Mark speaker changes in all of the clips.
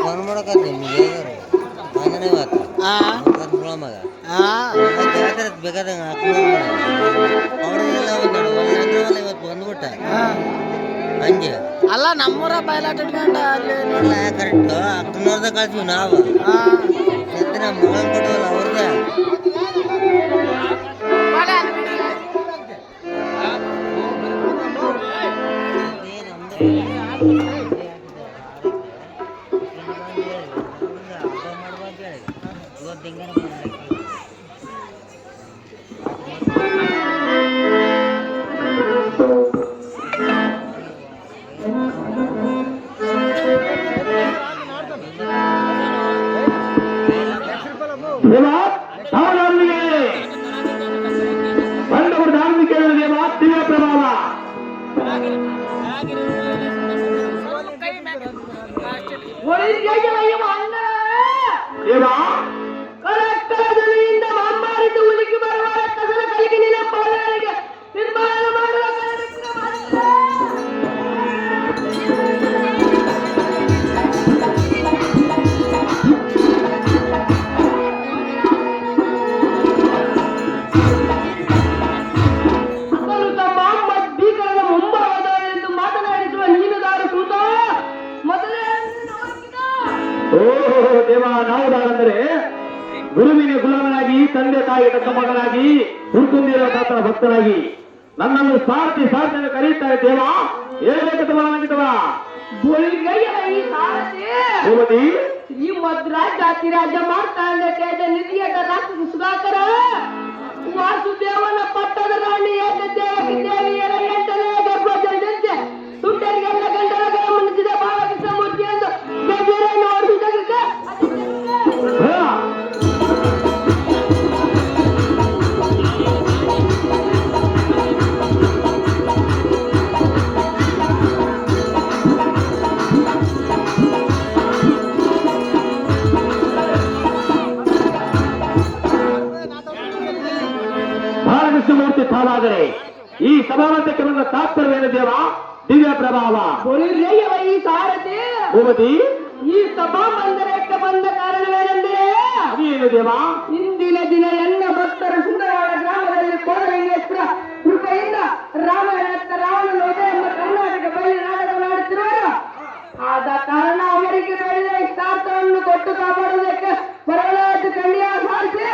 Speaker 1: phone ಮಾಡಕತ್ತಿ ಹಂಗನೇ ಇವತ್ತು ಮಗ ಬೇಕಾದಂಗೆ ಅವ್ರಿಗೆಲ್ಲ ಇವತ್ತು ಬಂದ್ಬಿಟ್ಟ ಹಂಗೆ
Speaker 2: ಅಲ್ಲ ನಮ್ಮೂರ ಬಯಲಾಟ ಇಟ್ಕೊಂಡು ಅಲ್ಲಿ
Speaker 1: ನೋಡಲ್ಲ ಕರೆಕ್ಟ್ ಅಕ್ಕನವ್ರದ ಕಳ್ತೀವಿ ನಾವು ಸತ್ಯ ನಮ್ಮ ಮಗನ ಕೊಟ್ಟವಲ್ಲ ಅವ್ರದ್ದೇ
Speaker 3: ನಾವುದಾರೆಂದರೆ ಗುರುವಿನ ಗುಲಾಮನಾಗಿ ತಂದೆ ತಾಯಿ ತಕ್ಕ ಮಗನಾಗಿ ಹುಡುಕೊಂಡಿರೋ ತಾತನ ಭಕ್ತನಾಗಿ ನನ್ನನ್ನು ಸಾರ್ಥಿ ಸಾರ್ಥಿ ಕರೀತಾರೆ ದೇವ ಹೇಳ್ಬೇಕಂತವ
Speaker 4: ಈ ಮದ್ರಾಜ್ ಜಾತಿ ರಾಜ್ಯ ಮಾಡ್ತಾ ನಿಧಿಯಟ ರಾಷ್ಟ್ರ ಸುಧಾಕರ ವಾಸುದೇವನ ಪಟ್ಟದ ರಾಣಿ ದೇವಿಯರ ಎಂಟನೇ ಗರ್ಭಜಂತೆ ಸುಂಟರಿಗೆಲ್ಲ ಗಂಡರ ಮನಸ್ಸಿದ ಬಾಲಕೃಷ್ಣ ಮೂರ್ತಿ ಎಂದು
Speaker 3: ಮೂರ್ತಿ ತಾವಾದರೆ ಈ ಸಭಾವಂತಕ್ಕೆ ಬಂದ ತಾತ್ಪರ್ಯವೇನು ದೇವ ದಿವ್ಯ ಪ್ರಭಾವ
Speaker 4: ಈ ಸಾರಥಿ
Speaker 3: ಭೂಮತಿ
Speaker 4: ಈ ಸಭಾ ಮಂದಿರಕ್ಕೆ ಬಂದ ಕಾರಣವೇನೆಂದರೆ
Speaker 3: ಅದೇನು ದೇವ
Speaker 4: ಇಂದಿನ ದಿನ ಎಲ್ಲ ಭಕ್ತರ ಸುಂದರವಾದ ಗ್ರಾಮದಲ್ಲಿ ಕೋಡಲಿಂಗೇಶ್ವರ ಕೃಪೆಯಿಂದ ರಾಮಾಯಣ ರಾವಣನ ಉದಯ ಎಂಬ ಕರ್ನಾಟಕ ಬಯಲು ನಾಟಕವಾಡುತ್ತಿರುವರು ಆದ ಕಾರಣ ಅವರಿಗೆ ಬೆಳೆದ ಇಷ್ಟಾರ್ಥವನ್ನು ಕೊಟ್ಟು ಕಾಪಾಡುವುದಕ್ಕೆ ಬರಲಾದ ಕಣ್ಣಿಯ ಸಾರಿಸಿ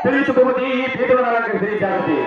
Speaker 3: ತಿಳಿಯಿತು ಭೂಮತಿ ಈ ಪೀಠವನ್ನು ಅಲಂಕರಿಸಿ ಜಾಗೃತಿ